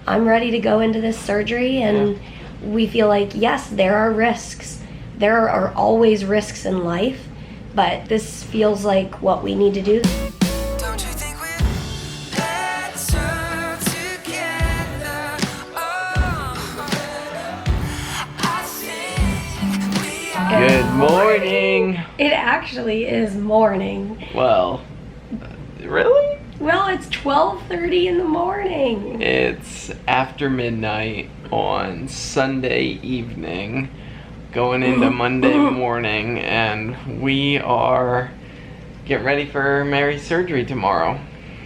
I'm ready to go into this surgery, and we feel like, yes, there are risks. There are always risks in life, but this feels like what we need to do. Don't you think we're better together? Oh, I think we are. Good morning. It actually is morning. Well, really? Well, it's 12:30 in the morning. It's after midnight on Sunday evening, going into Monday morning, and we are getting ready for Mary's surgery tomorrow.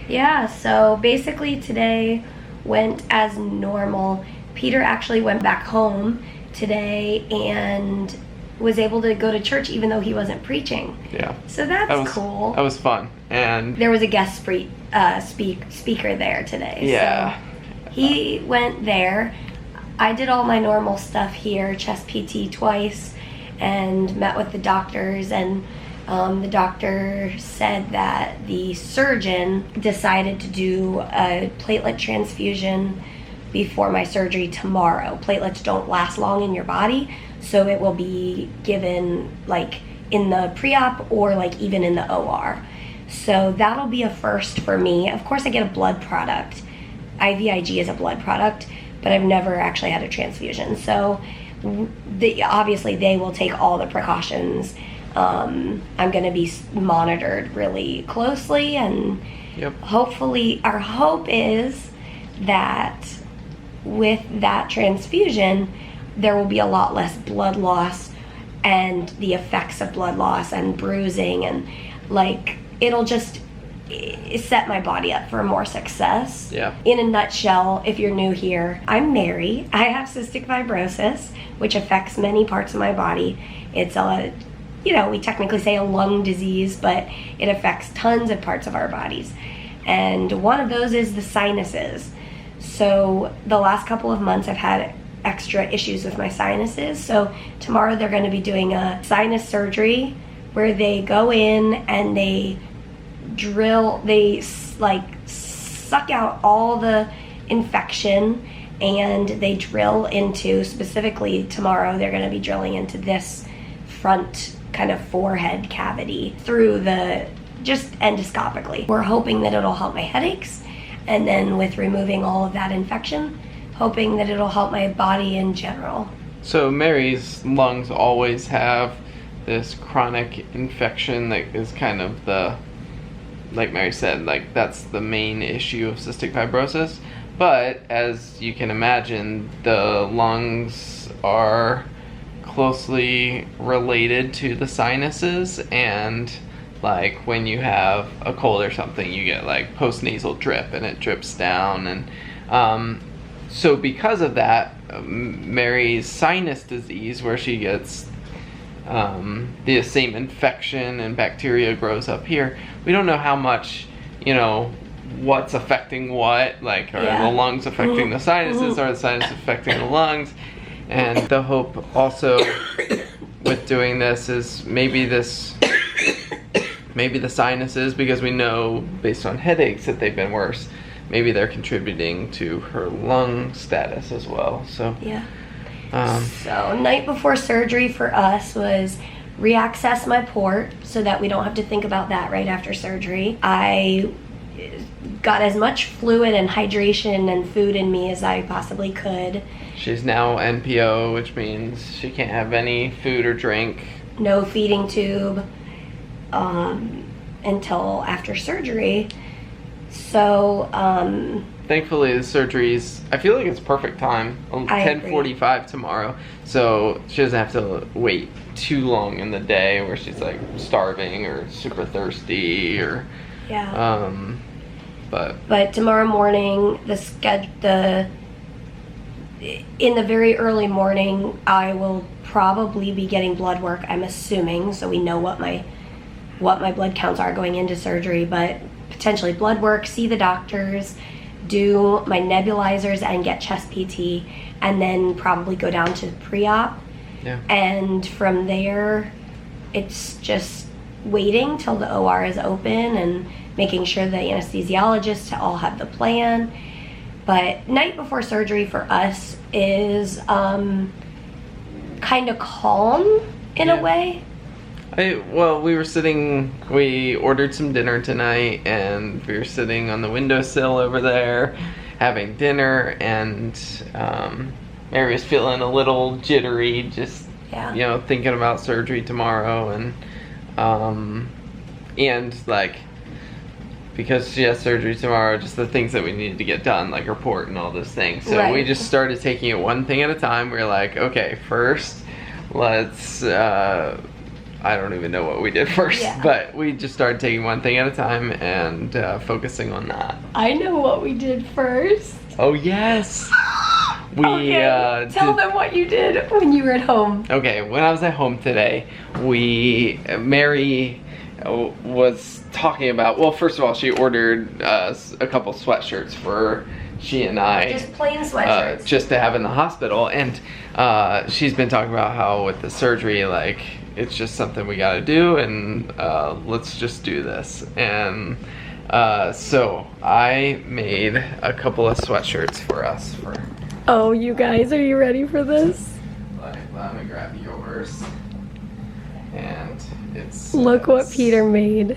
Yeah, so basically today went as normal. Peter actually went back home today and was able to go to church even though he wasn't preaching. Yeah. So that's cool. That was fun. And there was a guest speaker there today. yeah. So he went there. I did all my normal stuff here, chest PT twice, and met with the doctors, and the doctor said that the surgeon decided to do a platelet transfusion before my surgery tomorrow. Platelets don't last long in your body, so it will be given like in the pre-op or like even in the OR. So that'll be a first for me. Of course I get a blood product. IVIG is a blood product, but I've never actually had a transfusion. So obviously they will take all the precautions. I'm gonna be monitored really closely, and hopefully, our hope is that with that transfusion, there will be a lot less blood loss and the effects of blood loss and bruising, and like it'll just set my body up for more success. Yeah. In a nutshell, if you're new here, I'm Mary. I have cystic fibrosis, which affects many parts of my body. It's a, we technically say a lung disease, but it affects tons of parts of our bodies. And one of those is the sinuses. So the last couple of months I've had extra issues with my sinuses. So tomorrow they're going to be doing a sinus surgery where they go in and they drill, they like suck out all the infection, and they drill into, specifically tomorrow they're going to be drilling into this front kind of forehead cavity through the, just endoscopically. We're hoping that it'll help my headaches, and then with removing all of that infection, hoping that it'll help my body in general. So Mary's lungs always have this chronic infection that is kind of the, like Mary said, like that's the main issue of cystic fibrosis. But as you can imagine, the lungs are closely related to the sinuses, and like when you have a cold or something, you get like postnasal drip and it drips down. And so because of that, Mary's sinus disease, where she gets the same infection and bacteria grows up here, we don't know how much, what's affecting what, like are the lungs affecting the sinuses, or the sinuses affecting the lungs. And the hope also with doing this is maybe the sinuses, because we know based on headaches that they've been worse, maybe they're contributing to her lung status as well. So so night before surgery for us was reaccess my port so that we don't have to think about that right after surgery. I got as much fluid and hydration and food in me as I possibly could. She's now NPO, which means she can't have any food or drink. No feeding tube until after surgery. So thankfully the surgery's, I feel like it's perfect time, 10:45 tomorrow, so she doesn't have to wait too long in the day where she's like starving or super thirsty or but tomorrow morning, in the very early morning, I will probably be getting blood work, I'm assuming, so we know what my blood counts are going into surgery, but potentially blood work, see the doctors, do my nebulizers and get chest PT, and then probably go down to pre-op. Yeah. And from there, it's just waiting till the OR is open and making sure the anesthesiologists all have the plan. But night before surgery for us is kind of calm in a way. Well, we ordered some dinner tonight, and we were sitting on the windowsill over there having dinner, and Mary was feeling a little jittery, just thinking about surgery tomorrow, and like, because she has surgery tomorrow, just the things that we needed to get done, like report and all those things. So we just started taking it one thing at a time. We were like, okay, first, let's, I don't even know what we did first, but we just started taking one thing at a time and focusing on that. I know what we did first. Oh, yes. Tell them what you did when you were at home. Okay, when I was at home today, Mary was talking about, well, first of all, she ordered a couple sweatshirts for she and I. Just plain sweatshirts. Just to have in the hospital. And she's been talking about how with the surgery, like, it's just something we gotta do, and let's just do this. And so I made a couple of sweatshirts for us. Oh, you guys, are you ready for this? Let me grab yours. And it's... Look what Peter made.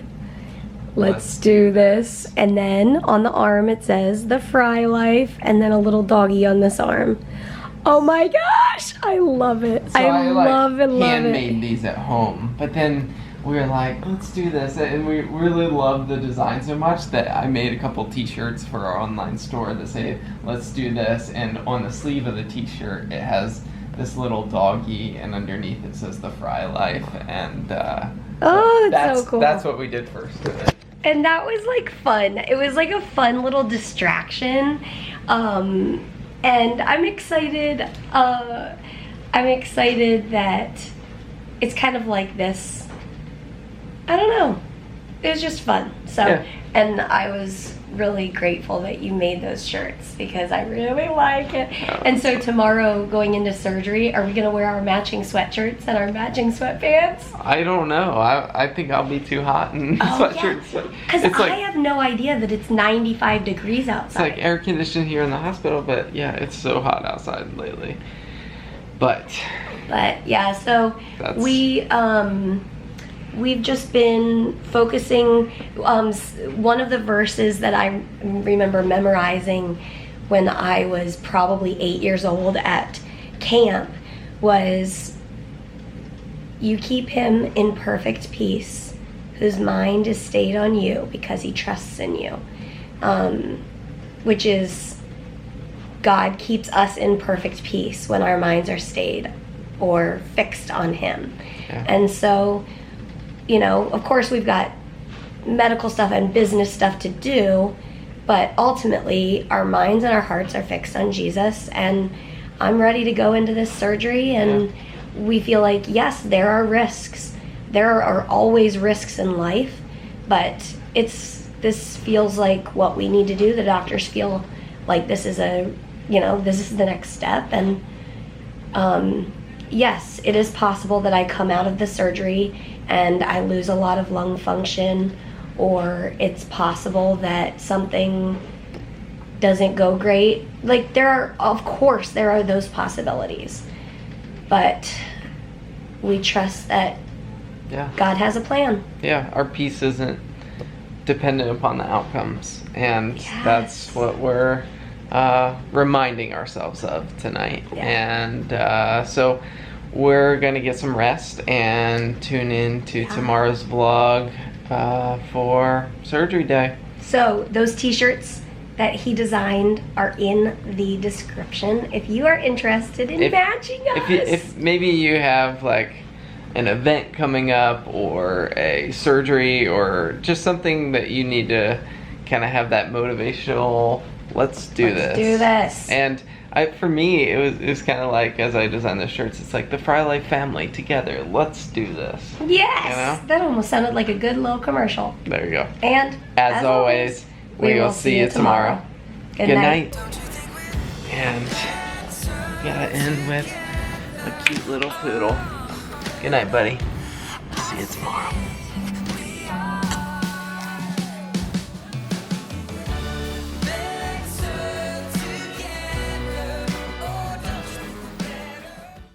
Let's do this. And then on the arm it says the Frey life, and then a little doggy on this arm. Oh my gosh, I love it. So I love it. handmade these at home, but then we were like, let's do this, and we really love the design so much that I made a couple t-shirts for our online store that say, let's do this, and on the sleeve of the t-shirt it has this little doggy, and underneath it says the Frey life, and that's so cool. That's what we did first today. And that was like fun. It was like a fun little distraction. And I'm excited that it's kind of like this, I don't know, it was just fun. So, and I was really grateful that you made those shirts because I really like it. And so tomorrow, going into surgery, are we gonna wear our matching sweatshirts and our matching sweatpants? I don't know. I think I'll be too hot in sweatshirts. Because I have no idea that it's 95 degrees outside. It's like air conditioned here in the hospital, but yeah, it's so hot outside lately. But yeah, so we've just been focusing. One of the verses that I remember memorizing when I was probably 8 years old at camp was, you keep him in perfect peace, whose mind is stayed on you because he trusts in you. Which is, God keeps us in perfect peace when our minds are stayed or fixed on him. Yeah. And so, of course we've got medical stuff and business stuff to do, but ultimately our minds and our hearts are fixed on Jesus, and I'm ready to go into this surgery, and we feel like, yes, there are risks. There are always risks in life, but this feels like what we need to do. The doctors feel like this is this is the next step, and yes, it is possible that I come out of the surgery and I lose a lot of lung function, or it's possible that something doesn't go great. Like, of course there are those possibilities, but we trust that God has a plan. Yeah, our peace isn't dependent upon the outcomes, and that's what we're reminding ourselves of tonight. And so we're gonna get some rest and tune in to tomorrow's vlog for surgery day. So those t-shirts that he designed are in the description if you are interested in matching us. If maybe you have like an event coming up or a surgery or just something that you need to kind of have that motivational, let's do this. And for me, it was kind of like, as I designed the shirts, it's like the Frey Life family together. Let's do this. Yes, that almost sounded like a good little commercial. There you go. And as always, we will see you tomorrow. Good night. And we gotta end with a cute little poodle. Good night, buddy. See you tomorrow.